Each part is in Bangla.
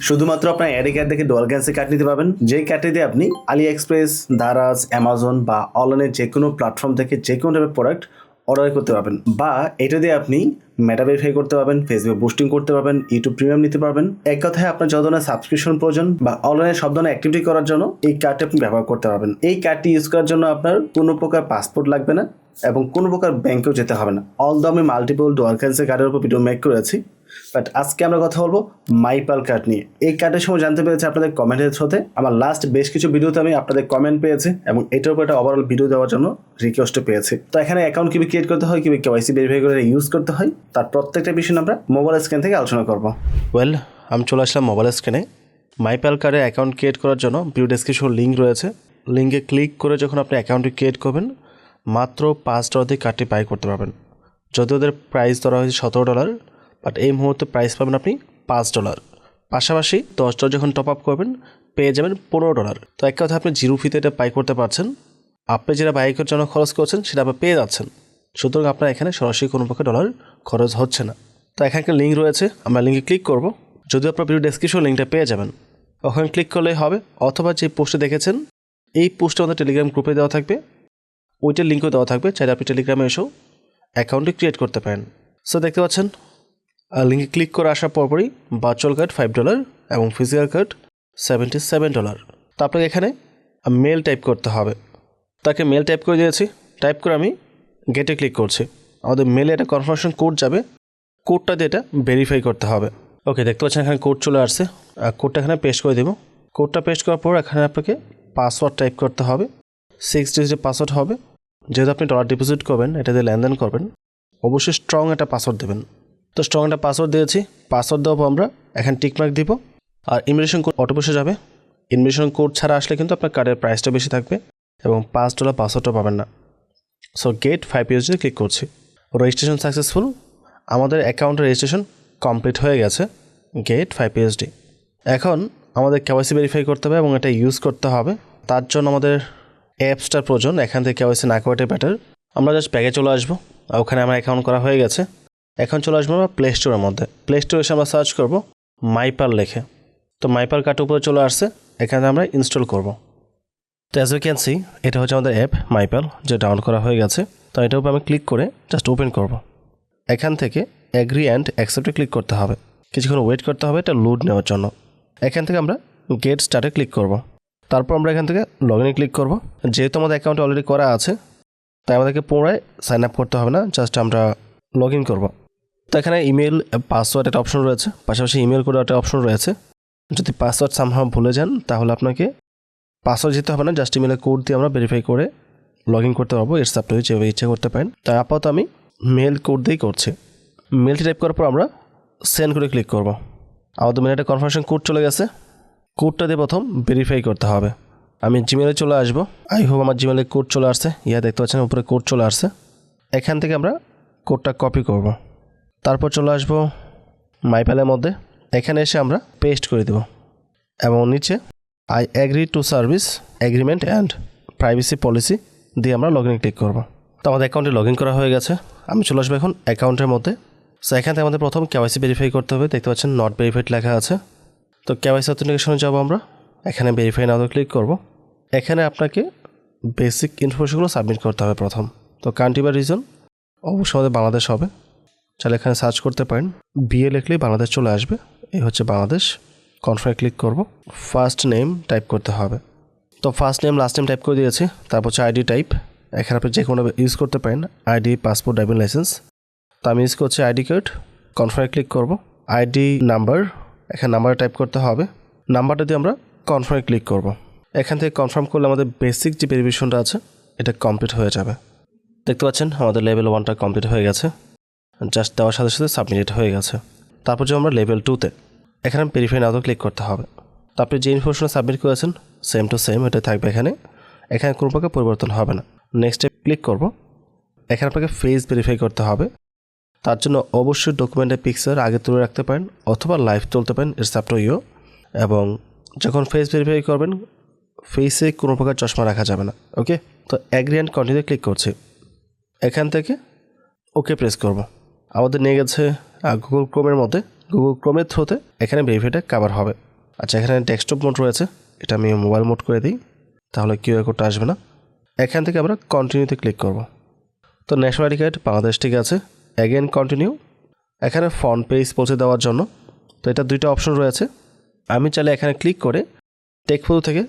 শুধুমাত্র আপনার অ্যাডি কার্ড দেখে ডুয়াল কারেন্সি কার্ড নিতে পারবেন, যেই কার্ডটি দিয়ে আপনি আলি এক্সপ্রেস, দারাজ, অ্যামাজন বা অনলাইনে যে কোনো প্ল্যাটফর্ম থেকে যে কোনো টাইপের প্রোডাক্ট অর্ডার করতে পারবেন, বা এটা দিয়ে আপনি মেটা ভেরিফাই করতে পারবেন, ফেসবুক বুস্টিং করতে পারবেন, ইউটিউব প্রিমিয়াম নিতে পারবেন। এক কথায় আপনার যত ধরনের সাবস্ক্রিপশন প্রয়োজন বা অনলাইনে সব ধরনের অ্যাক্টিভিটি করার জন্য এই কার্ডটি আপনি ব্যবহার করতে পারবেন। এই কার্ডটি ইউজ করার জন্য আপনার কোনো প্রকার পাসপোর্ট লাগবে না এবং কোনো প্রকার ব্যাংকেও যেতে হবে না। অলদো আমি মাল্টিপল ডুয়াল কারেন্সি কার্ডের উপর ভিডিও মেক করেছি, বাট আজকে আমরা কথা বলবো মাইপাল কার্ড নিয়ে। এই কার্ডের সময় জানতে পেরেছি আপনাদের কমেন্টের থ্রুতে। আমার লাস্ট বেশ কিছু ভিডিওতে আমি আপনাদের কমেন্ট পেয়েছি এবং এটার উপর একটা ওভারঅল ভিডিও দেওয়ার জন্য রিকোয়েস্টও পেয়েছি। তো এখানে অ্যাকাউন্ট কিভাবে ক্রিয়েট করতে হয়, কিভাবে কেওয়াইসি ভেরিফাই করে ইউজ করতে হয়, তার প্রত্যেকটা বিষয় আমরা মোবাইল স্ক্রিন থেকে আলোচনা করবো। আমি চলে আসলাম মোবাইল স্ক্রিনে। মাইপাল কার্ডে অ্যাকাউন্ট ক্রিয়েট করার জন্য ভিডিও ডেসক্রিপশন লিঙ্ক রয়েছে। লিঙ্কে ক্লিক করে যখন আপনি অ্যাকাউন্টটি ক্রিয়েট করবেন, মাত্র $5 দিয়ে কার্ডটি বাই করতে পারবেন। যদি ওদের প্রাইস ধরা হয়েছে $17, বাট এই মুহূর্তে প্রাইস পাবেন আপনি $5। পাশাপাশি $10 যখন টপ আপ করবেন পেয়ে যাবেন $15। তো এক কথা আপনি জিরো ফিতে এটা বাই করতে পারছেন। আপনি যেটা বাইকের জন্য খরচ করছেন সেটা আপনি পেয়ে যাচ্ছেন, সুতরাং আপনার এখানে সরাসরি কোনো প্রকার ডলার খরচ হচ্ছে না। তো এখানে একটা লিঙ্ক রয়েছে, আমরা লিঙ্কে ক্লিক করব। যদি আপনার ভিডিও ডেসক্রিপশন লিঙ্কটা পেয়ে যাবেন, ওখানে ক্লিক করলেই হবে, অথবা যে পোস্টে দেখেছেন এই পোস্টে আমাদের টেলিগ্রাম গ্রুপে দেওয়া থাকবে, ওইটার লিঙ্কও দেওয়া থাকবে, চাইলে আপনি টেলিগ্রামে এসেও অ্যাকাউন্টটি ক্রিয়েট করতে পারেন। সো দেখতে পাচ্ছেন লিঙ্কে ক্লিক করে আসার পরপরই ভার্চুয়াল কার্ড $5 এবং ফিজিক্যাল কার্ড $77। তো আপনাকে এখানে মেল টাইপ করতে হবে। তাকে মেল টাইপ করে দিয়েছি, টাইপ করে আমি গেটে ক্লিক করছি। আমাদের মেলে একটা কনফার্মেশন কোড যাবে, কোডটা দিয়ে এটা ভেরিফাই করতে হবে। ওকে, দেখতে পাচ্ছেন এখানে কোড চলে আসছে, কোডটা এখানে পেস্ট করে দেবো। কোডটা পেস্ট করার পর এখানে আপনাকে পাসওয়ার্ড টাইপ করতে হবে, 6 ডিজিটের পাসওয়ার্ড হবে। যেহেতু আপনি ডলার ডিপোজিট করবেন, এটা দিয়ে লেনদেন করবেন, অবশ্যই স্ট্রং একটা পাসওয়ার্ড দেবেন। তো স্ট্রং একটা পাসওয়ার্ড দিয়েছি, পাসওয়ার্ড দেওয়ার পর আমরা এখানে টিকমার্ক দিব, আর ইনভিটেশন কোড অটো বসে যাবে। ইনভিটেশন কোড ছাড়া আসলে কিন্তু আপনার কার্ডের প্রাইসটা বেশি থাকবে এবং $5 পাসওয়ার্ডটা পাবেন না। সো গেট 5 USD ক্লিক করছি। রেজিস্ট্রেশন সাকসেসফুল, আমাদের অ্যাকাউন্টের রেজিস্ট্রেশন কমপ্লিট হয়ে গেছে। Get 5 USD। এখন আমাদের কেওয়াইসি ভেরিফাই করতে হবে এবং এটা ইউজ করতে হবে। তার জন্য আমাদের অ্যাপসটার প্রয়োজন। এখান থেকে কেওয়াইসি না করাটাই বেটার। আমরা জাস্ট ব্যাগে চলে আসবো, ওখানে আমার অ্যাকাউন্ট করা হয়ে গেছে। এখন চলে আসবো আমরা প্লে স্টোরের মধ্যে। প্লে স্টোরে এসে আমরা সার্চ করবো মাইপাল লেখে। তো মাইপাল কার্ড উপরে চলে আসছে, এখানে আমরা ইনস্টল করব। তো অ্যাজ ইউ ক্যান সি, এটা হচ্ছে আমাদের অ্যাপ মাইপাল, যে ডাউনলোড করা হয়ে গেছে। তো এটার উপর আমি ক্লিক করে জাস্ট ওপেন করব। এখান থেকে অ্যাগ্রি অ্যান্ড অ্যাকসেপ্টে ক্লিক করতে হবে, কিছুক্ষণ ওয়েট করতে হবে এটা লোড নেওয়ার জন্য। এখান থেকে আমরা গেট স্টার্টে ক্লিক করব। তারপর আমরা এখান থেকে লগ ইনে ক্লিক করব। যেহেতু আমাদের অ্যাকাউন্ট অলরেডি করা আছে, তাই আমাদেরকে পুনরায় সাইন আপ করতে হবে না, জাস্ট আমরা লগ ইন করবো। তো এখানে ইমেল পাসওয়ার্ড একটা অপশন রয়েছে, পাশাপাশি ইমেল করে একটা অপশন রয়েছে। যদি পাসওয়ার্ড সামহাও ভুলে যান তাহলে আপনাকে পাসওয়ার্ড দিতে হবে না, জাস্ট ইমেলের কোড দিয়ে আমরা ভেরিফাই করে লগ ইন করতে পারবো। এর সাপটা যেভাবে ইচ্ছা করতে পারেন। তাই আপাতত আমি মেল কোড দিয়েই করছি। মেলটি টাইপ করার পর আমরা সেন্ড করে ক্লিক করব। আমাদের মেলে একটা কনফার্মেশন কোড চলে গেছে, কোডটা দিয়ে প্রথম ভেরিফাই করতে হবে। আমি জিমেলে চলে আসবো, আই হোপ আমার জিমেলের কোড চলে আসছে। দেখতে পাচ্ছেন উপরে কোড চলে আসছে। এখান থেকে আমরা কোডটা কপি করব। তারপর চলে আসবো মাইপালের মধ্যে, এখানে এসে আমরা পেস্ট করে দেব এবং নিচে I agree to service agreement and privacy policy দিয়ে আমরা লগ ইন ক্লিক করব। তো আমাদের অ্যাকাউন্টে লগ ইন করা হয়ে গেছে। আমি চলে আসবো এখন অ্যাকাউন্টের মধ্যে। সো এখান থেকে আমাদের প্রথম কেওয়াইসি ভেরিফাই করতে হবে। দেখতে পাচ্ছেন নট ভেরিফাইড লেখা আছে। তো কেওয়াইসি অথেন্টিকেশনে যাবো আমরা, এখানে ভেরিফাই নাও ক্লিক করব। এখানে আপনাকে বেসিক ইনফরমেশনগুলো সাবমিট করতে হবে প্রথম। তো কান্ট্রি বা রিজন অবশ্যই আমাদের বাংলাদেশ হবে, তাহলে এখানে সার্চ করতে পারেন। বিএ লিখলেই বাংলাদেশ চলে আসবে, এই হচ্ছে বাংলাদেশ। কনফার্মে ক্লিক করব। ফার্স্ট নেম টাইপ করতে হবে। তো first name last name type করে দিয়েছি। তারপর হচ্ছে আইডি টাইপ, এখানে আপনি যে কোনো ইউজ করতে পারেন, আইডি, পাসপোর্ট, ড্রাইভিং লাইসেন্স। তো আমি ইউজ করছি আইডি কার্ড। কনফার্মে ক্লিক করব। আইডি নাম্বার, এখানে নাম্বার টাইপ করতে হবে। নাম্বারটা দিয়ে আমরা কনফার্মে ক্লিক করব। এখান থেকে কনফার্ম করলে আমাদের বেসিক যে ভেরিফিকেশনটা আছে এটা কমপ্লিট হয়ে যাবে। দেখতে পাচ্ছেন আমাদের লেভেল 1টা কমপ্লিট হয়ে গেছে, জাস্ট দেওয়ার সাথে সাথে সাবমিট হয়ে গেছে। তারপর যে আমরা লেভেল 2তে, এখানে ভেরিফাই নাও ক্লিক করতে হবে। তো আপনি যে ইনফরমেশন সাবমিট করেছেন সেম টু সেম এটা থাকবে এখানে, এখানে কোনো প্রকার পরিবর্তন হবে না। নেক্সটে ক্লিক করব। এখানে আপনাকে ফেস ভেরিফাই করতে হবে। তার জন্য অবশ্যই ডকুমেন্টের পিকচার আগে তুলে রাখতে পারেন অথবা লাইভ তুলতে পারেন, ইটস আপ টু ইউ। এবং যখন ফেস ভেরিফাই করবেন ফেসে কোনো প্রকার চশমা রাখা যাবে না। ওকে, তো অ্যাগ্রি অ্যান্ড কন্টিনিউ ক্লিক করছি। এখান থেকে ওকে প্রেস করব। আমাদের নিয়ে গেছে গুগল ক্রোমের মধ্যে। গুগল ক্রোমের থ্রুতে এখানে ভেরিফাইটা কভার হবে। আচ্ছা, এখানে ডেস্কটপ মোড রয়েছে, এটা আমি মোবাইল মোড করে দিই, তাহলে কিউআর কোডটা আসবে না। এখান থেকে আমরা কন্টিনিউতে ক্লিক করব। তো ন্যাশনাল আইডি কার্ড বাংলাদেশ ঠিক আছে, অ্যাগেন কন্টিনিউ। এখানে ফ্রন্ট পেজ পৌঁছে দেওয়ার জন্য তো এটা দুইটা অপশন রয়েছে। আমি চাইলে এখানে ক্লিক করে টেক ফটো থেকে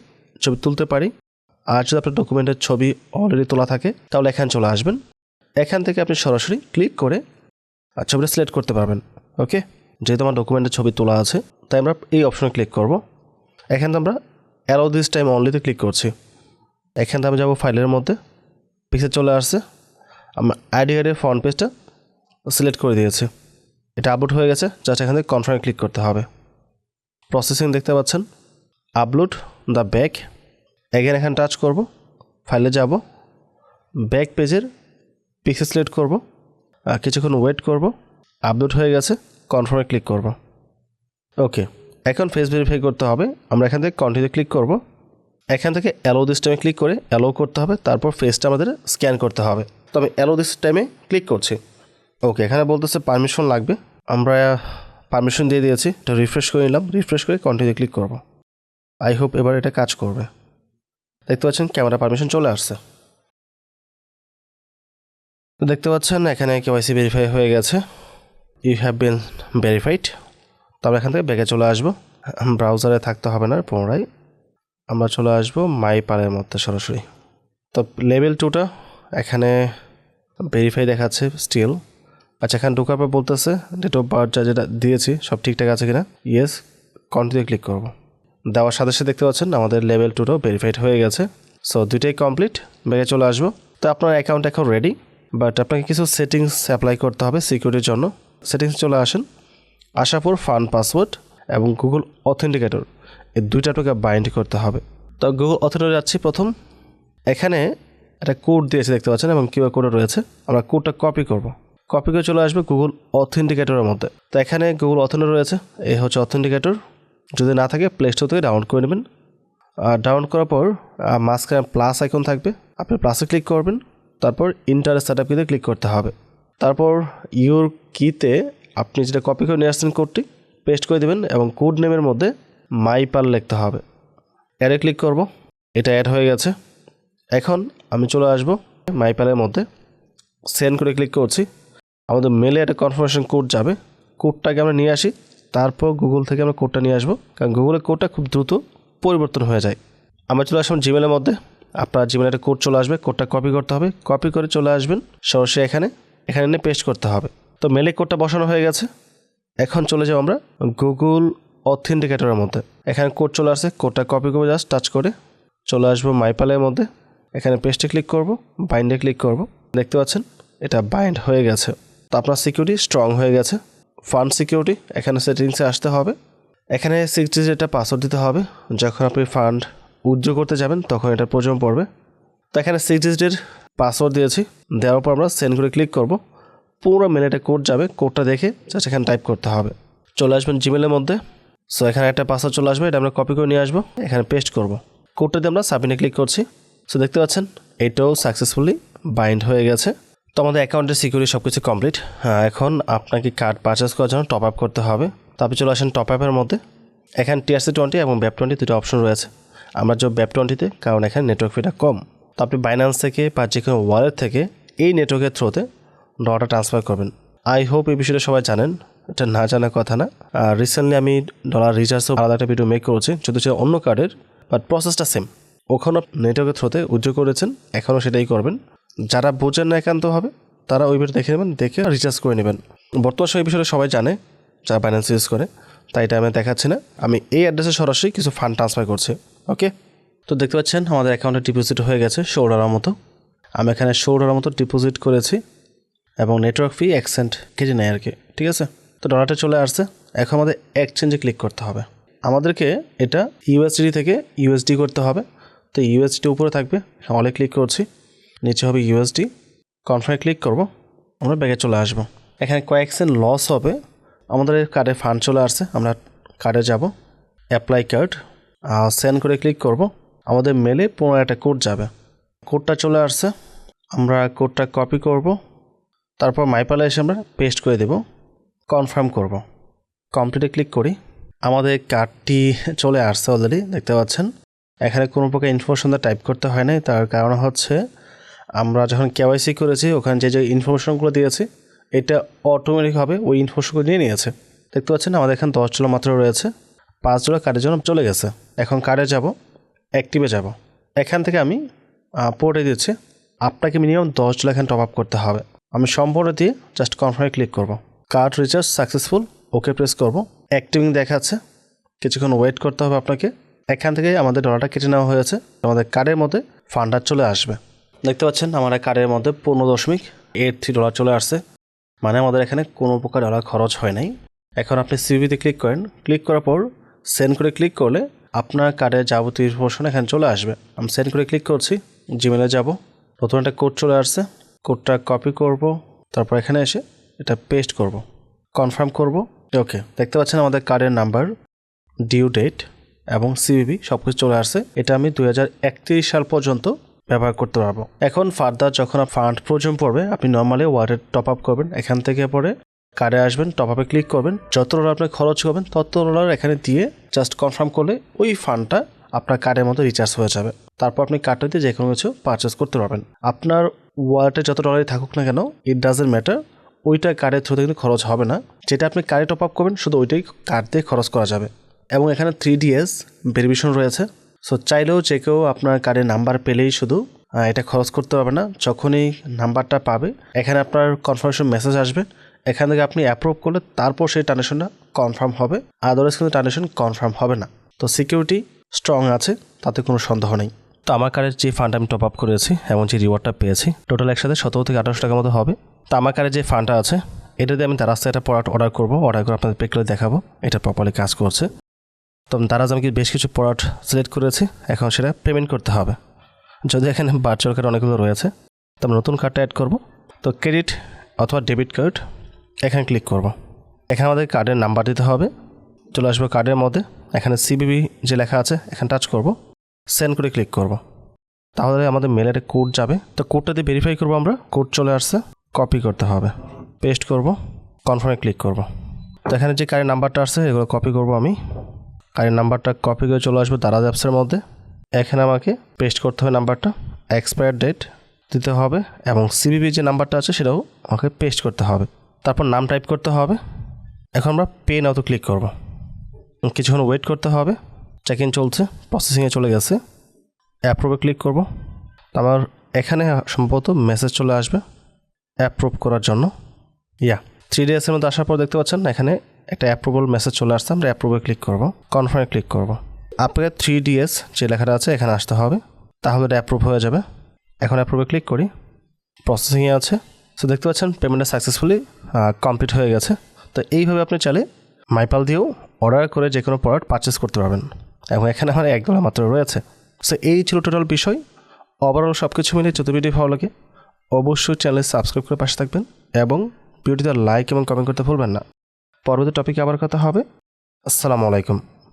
ছবি তুলতে পারি, আর যদি আপনার ডকুমেন্টের ছবি অলরেডি তোলা থাকে তাহলে এখানে চলে আসবেন। এখান থেকে আপনি সরাসরি ক্লিক করে ছবিটা সিলেক্ট করতে পারবেন। ওকে, যেহেতু আমার ডকুমেন্টের ছবি তোলা আছে তাই আমরা এই অপশনে ক্লিক করব। এখান থেকে আমরা অ্যালাউ দিস টাইম অনলিতে ক্লিক করছি। এখান থেকে আমি যাবো ফাইলের মধ্যে, পিকচার চলে আসছে, আমরা আইডি কার্ডের ফ্রন্ট পেজটা সিলেক্ট করে দিয়েছি, এটা আপলোড হয়ে গেছে। জাস্ট এখান থেকে কনফার্মে ক্লিক করতে হবে। প্রসেসিং দেখতে পাচ্ছেন, আপলোড দ্য ব্যাক। এগেন এখানে টাচ করব, ফাইলে যাব, ব্যাক পেজের পিকচার সিলেক্ট করব, কিছুক্ষণ ওয়েট করব, আপলোড হয়ে গেছে, কনফার্মে ক্লিক করব। ওকে, এখন ফেস ভেরিফাই করতে হবে, আমরা এখান থেকে কন্টিনিউ ক্লিক করব। এখান থেকে অ্যালো দিস টাইমে ক্লিক করে অ্যালো করতে হবে, তারপর ফেসটা আমাদের স্ক্যান করতে হবে। তো আমি অ্যালো দিস টাইমে ক্লিক করছি। ওকে, এখানে বলতেছে পারমিশন লাগবে, আমরা পারমিশন দিয়ে দিয়েছি, এটা রিফ্রেশ করে নিলাম, রিফ্রেশ করে কন্টিনিউ ক্লিক করব। আই হোপ এবার এটা কাজ করবে। দেখতে পাচ্ছেন ক্যামেরা পারমিশন চলে আসছে। তো দেখতে পাচ্ছেন এখানে কেওয়াইসি ভেরিফাই হয়ে গেছে, ইউ হ্যাভ বিন ভেরিফাইড। তো আমরা এখান থেকে ব্যাগে চলে আসবো, ব্রাউজারে থাকতে হবে না, পুনরায় আমরা চলে আসবো মাই পালের মধ্যে সরাসরি। তো লেভেল 2টা এখানে ভেরিফাই দেখাচ্ছে স্টিল। আচ্ছা, এখানে ঢোকার পর বলতেছে ডেট অফ বার্থ যেটা দিয়েছি সব ঠিকঠাক আছে কিনা, ইয়েস, কন্টিনিউ ক্লিক করব। দেওয়ার সাথে সাথে দেখতে পাচ্ছেন আমাদের লেভেল 2টাও ভেরিফাইড হয়ে গেছে। সো দুইটাই কমপ্লিট, ব্যাগে চলে আসবো। তো আপনার অ্যাকাউন্ট এখন রেডি, বাট আপনাকে কিছু সেটিংস অ্যাপ্লাই করতে হবে সিকিউরিটির জন্য। সেটিংস চলে আসেন, আসার পর ফান্ড পাসওয়ার্ড এবং গুগল অথেন্টিকেটর এই দুইটা আপনাকে বাইন্ড করতে হবে। তো গুগল অথেন্টিকেটর যাচ্ছি প্রথম, এখানে একটা কোড দিয়েছে দেখতে পাচ্ছেন এবং কিউআর কোডও রয়েছে, আমরা কোডটা কপি করব। কপি করে চলে আসবে গুগল অথেন্টিকেটরের মধ্যে। তো এখানে গুগল অথেন্টিকেটর রয়েছে, এই হচ্ছে অথেন্টিকেটর। যদি না থাকে প্লে স্টোর থেকে ডাউনলোড করে নেবেন। ডাউনলোড করার পর মাঝখানে প্লাস আইকন থাকবে, আপনি প্লাসে ক্লিক করবেন, তারপর ইন্টার সেটআপ কিতে ক্লিক করতে হবে। তারপর ইউর কিতে আপনি যেটা কপি করে নিয়ে আসছেন কোডটি পেস্ট করে দেবেন এবং কোড নেমের মধ্যে মাইপাল লিখতে হবে। অ্যাডে ক্লিক করব, এটা অ্যাড হয়ে গেছে। এখন আমি চলে আসব মাইপালের মধ্যে, সেন্ড করে ক্লিক করছি। আমাদের মেলে একটা কনফার্মেশন কোড যাবে, কোডটাকে আমরা নিয়ে আসি, তারপর গুগল থেকে আমরা কোডটা নিয়ে আসবো, কারণ গুগলের কোডটা খুব দ্রুত পরিবর্তন হয়ে যায়। আমরা চলে আসলাম জিমেলের মধ্যে, আপনার জিমেলে একটা কোড চলে আসবে, কোডটা কপি করতে হবে, কপি করে চলে আসবেন সরাসরি এখানে এনে পেস্ট করতে হবে। তো মেলে কোডটা বসানো হয়ে গেছে। এখন চলে যাও আমরা গুগল অথেন্টিকেটরের মধ্যে, এখানে কোড চলে আসছে, কোডটা কপি করে জাস্ট টাচ করে চলে আসবো মাইপালের মধ্যে, এখানে পেস্টে ক্লিক করব, বাইন্ডে ক্লিক করব। দেখতে পাচ্ছেন এটা বাইন্ড হয়ে গেছে। তো আপনার সিকিউরিটি স্ট্রং হয়ে গেছে। ফান্ড সিকিউরিটি এখানে সেটিংসে আসতে হবে, এখানে 6 ডিজিটের পাসওয়ার্ড দিতে হবে। যখন আপনি ফান্ড উইথড্র করতে যাবেন তখন এটা প্রয়োজন পড়বে। তো এখানে 6 ডিজিটের পাসওয়ার্ড দিয়েছি, দেওয়ার পর আমরা সেন্ড করে ক্লিক করব। পুরো মেলেটা কোড যাবে, কোডটা দেখে জাস্ট এখানে টাইপ করতে হবে। চলে আসবেন জিমেলের মধ্যে। সো এখানে একটা পাসওয়ার্ড চলে আসবে, এটা আমরা কপি করে নিয়ে আসবো, এখানে পেস্ট করব। কোডটা দিয়ে আমরা সাবমিটে ক্লিক করছি। সো দেখতে পাচ্ছেন এটাও সাকসেসফুলি বাইন্ড হয়ে গেছে। তো আমাদের অ্যাকাউন্টের সিকিউরিটি সব কিছু কমপ্লিট। এখন আপনাকে কার্ড পারচেস করার জন্য টপ আপ করতে হবে। তারপরে চলে আসেন টপ আপের মধ্যে, এখানে TRC20 এবং BEP20 দুটো অপশন রয়েছে। আমরা যে BEP20তে, কারণ এখানে নেটওয়ার্ক ফিটা কম। তো আপনি বাইন্যান্স থেকে বা যে কোনো ওয়ালেট থেকে এই নেটওয়ার্কের থ্রুতে ডলারটা ট্রান্সফার করবেন। আই হোপ এই বিষয়টা সবাই জানেন, এটা না জানার কথা না। রিসেন্টলি আমি ডলার রিচার্জও আলাদা একটা ভিডিও মেক করেছি, যদি সে অন্য কার্ডের, বাট প্রসেসটা সেম। ওখানে নেটওয়ার্কের থ্রুতে উইথড্র করেছেন, এখনও সেটাই করবেন। যারা বোঝেন না একান্তভাবে তারা ওই ভিডিও দেখে নেবেন, দেখে রিচার্জ করে নেবেন। বর্তমান সময় এই বিষয়টা সবাই জানে যারা বাইন্যান্স ইউজ করে, তাই এটা আমি দেখাচ্ছি না। আমি এই অ্যাড্রেসে সরাসরি কিছু ফান্ড ট্রান্সফার করছি। ওকে, তো দেখতে পাচ্ছেন আমাদের অ্যাকাউন্টে ডিপোজিট হয়ে গেছে $16 মতো। আমি এখানে $16 মতো ডিপোজিট করেছি এবং নেটওয়ার্ক ফি 1 সেন্ট কেটে নেয় আর কি, ঠিক আছে। তো ডলারটা চলে আসছে, এখন আমাদের এক্সচেঞ্জে ক্লিক করতে হবে। আমাদেরকে এটা USD থেকে USD করতে হবে। তো USD উপরে থাকবে, অলে ক্লিক করছি, নিচে হবে USD, কনফার্মে ক্লিক করব, আমরা ব্যাগে চলে আসবো। এখানে কয়েক সেন্ট লস হবে, আমাদের কার্ডে ফান্ড চলে আসছে, আমরা কার্ডে যাব, অ্যাপ্লাই কার্ড, সেন্ড করে ক্লিক করব। আমাদের মেলে 15 একটা কোড যাবে, কোডটা চলে আসছে, আমরা কোডটা কপি করব, তারপর মাইপালে এসে আমরা পেস্ট করে দেব, কনফার্ম করব। কমপ্লিটে ক্লিক করি, আমাদের কার্ডটি চলে আসছে অলরেডি, দেখতে পাচ্ছেন। এখানে কোনো প্রকার ইনফরমেশন টাইপ করতে হয় নাই, তার কারণ হচ্ছে আমরা যখন কেওয়াইসি করেছি ওখানে যে ইনফরমেশনগুলো দিয়েছি এটা অটোমেটিকভাবে ওই ইনফরমেশনগুলো নিয়ে নিয়েছে। দেখতে পাচ্ছেন আমাদের এখানে $10 মাত্র রয়েছে, $5 কার্ডের জন্য চলে গেছে। এখন কার্ডে যাব, অ্যাক্টিভে যাব। এখান থেকে আমি পোর্টে দিচ্ছি, আপনাকে মিনিমাম $10 এখানে টপ আপ করতে হবে। আমি সম্পূর্ণ দিয়ে জাস্ট কনফার্মে ক্লিক করব। কার্ড রিচার্জ সাকসেসফুল, ওকে প্রেস করব। অ্যাক্টিভিং দেখাচ্ছে, কিছুক্ষণ ওয়েট করতে হবে আপনাকে। এখান থেকে আমাদের ডলারটা কেটে নেওয়া হয়েছে, আমাদের কার্ডের মধ্যে ফান্ডার চলে আসবে। দেখতে পাচ্ছেন আমার কার্ডের মধ্যে $15.83 চলে আসছে, মানে আমাদের এখানে কোনো প্রকার ডলার খরচ হয় নাই। এখন আপনি সিভিতে ক্লিক করেন, ক্লিক করার পর সেন্ড করে ক্লিক করলে আপনার কার্ডের যাবতীয় ইনফরমেশন এখানে চলে আসবে। আমি সেন্ড করে ক্লিক করছি, জিমেলে যাব। নতুন একটা কোড চলে আসছে, কোডটা কপি করব, তারপর এখানে এসে এটা পেস্ট করব, কনফার্ম করব। ওকে, দেখতে পাচ্ছেন আমাদের কার্ডের নাম্বার, ডিউ ডেট এবং সিভিভি সব কিছু চলে আসছে। এটা আমি 2031 সাল পর্যন্ত ব্যবহার করতে পারবো। এখন ফার্দার যখন ফান্ড প্রয়োজন পড়বে আপনি নর্মালি ওয়ালেট টপ আপ করবেন, এখান থেকে পরে কার্ডে আসবেন, টপ আপে ক্লিক করবেন, যত ডলার আপনি খরচ করবেন তত ডলার এখানে দিয়ে জাস্ট কনফার্ম করলে ওই ফান্ডটা আপনার কার্ডের মতো রিচার্জ হয়ে যাবে। তারপর আপনি কার্ডটা দিয়ে যে কোনো কিছু পারচেস করতে পারবেন। আপনার ওয়ালেটে যত ডলারই থাকুক না কেন, ইট ডাজেন্ট ম্যাটার, ওইটা কার্ডের থ্রুতে কিন্তু খরচ হবে না। যেটা আপনি কার্ডে টপ আপ করবেন শুধু ওইটাই কার্ড দিয়ে খরচ করা যাবে। এবং এখানে 3DS ভেরিফিকেশন রয়েছে, সো চাইলেও যে কেউ আপনার কার্ডের নাম্বার পেলেই শুধু এটা খরচ করতে পারবে না। যখনই নাম্বারটা পাবে এখানে আপনার কনফার্মেশন মেসেজ আসবে, এখান থেকে আপনি অ্যাপ্রুভ করলে তারপর সেই ট্রানজ্যাকশনটা কনফার্ম হবে, আদারওয়াইজ কিন্তু ট্রানজ্যাকশন কনফার্ম হবে না। তো সিকিউরিটি স্ট্রং আছে, তাতে কোনো সন্দেহ নেই। তো আমার কার্ডের যে ফান্ড আমি টপ আপ করেছি এবং যে রিওয়ার্ডটা পেয়েছি টোটাল একসাথে 17 থেকে 18 টাকার মতো হবে। তো আমার কার্ডের যে ফান্ডটা আছে এটা দিয়ে আমি দারাজে একটা প্রোডাক্ট অর্ডার করবো, অর্ডার করে আপনাদের পেক করে দেখাবো এটা প্রপারলি কাজ করছে। তো দারাজ আমি বেশ কিছু প্রোডাক্ট সিলেক্ট করেছি, এখন সেটা পেমেন্ট করতে হবে। যদি এখানে ভার্চুয়াল কার্ড অনেকগুলো রয়েছে, তো আমরা নতুন কার্ডটা অ্যাড করব। তো ক্রেডিট অথবা ডেবিট কার্ড এখানে ক্লিক করব। এখানে আমাদের কার্ডের নাম্বার দিতে হবে, চলে আসবে কার্ডের মধ্যে, এখানে সিবিবি যে লেখা আছে এখানে টাচ করব, সেন্ড করে ক্লিক করব। তাহলে আমাদের মেলের কোড যাবে, তো কোডটা দিয়ে ভেরিফাই করবো আমরা। কোড চলে আসছে, কপি করতে হবে, পেস্ট করব, কনফার্মে ক্লিক করব। তো এখানে যে কার্ডের নাম্বারটা আসছে এগুলো কপি করব আমি। কার্ডের নাম্বারটা কপি করে চলে আসবে দারাজ অ্যাপসের মধ্যে, এখানে আমাকে পেস্ট করতে হবে নাম্বারটা, এক্সপায়ার ডেট দিতে হবে এবং সিবিবি যে নাম্বারটা আছে সেটাও আমাকে পেস্ট করতে হবে, তারপর নাম টাইপ করতে হবে। এখন আমরা পে নাও তো ক্লিক করব, কিছুক্ষণ ওয়েট করতে হবে। চেক ইন চলছে, প্রসেসিংয়ে চলে গেছে, অ্যাপ্রুভে ক্লিক করব। আমার এখানে সম্ভবত মেসেজ চলে আসবে অ্যাপ্রুভ করার জন্য। 3DS মধ্যে আসার পর দেখতে পাচ্ছেন এখানে একটা অ্যাপ্রুভাল মেসেজ চলে আসছে, আমরা অ্যাপ্রুভে ক্লিক করব, কনফার্মে ক্লিক করব। আপনাকে 3DS যে লেখাটা আছে এখানে আসতে হবে, তাহলে এটা অ্যাপ্রুভ হয়ে যাবে। এখন অ্যাপ্রুভে ক্লিক করি, প্রসেসিংয়ে আছে। সো দেখতে পাচ্ছেন পেমেন্টটা সাকসেসফুলি কমপ্লিট হয়ে গেছে। তো এইভাবে আপনি চাইলে মাইপাল দিয়েও অর্ডার করে যে কোনো প্রোডাক্ট পারচেস করতে পারবেন এবং এখানে আমার $1 মাত্র রয়েছে। সো এই ছিল টোটাল বিষয়। ওভারঅল সব কিছু মিলে যদি ভিডিও ভালো লাগে অবশ্যই চ্যানেল সাবস্ক্রাইব করে পাশে থাকবেন এবং ভিডিওতে লাইক এবং কমেন্ট করতে ভুলবেন না। পরবর্তী টপিকে আবার কথা হবে। আসসালামু আলাইকুম।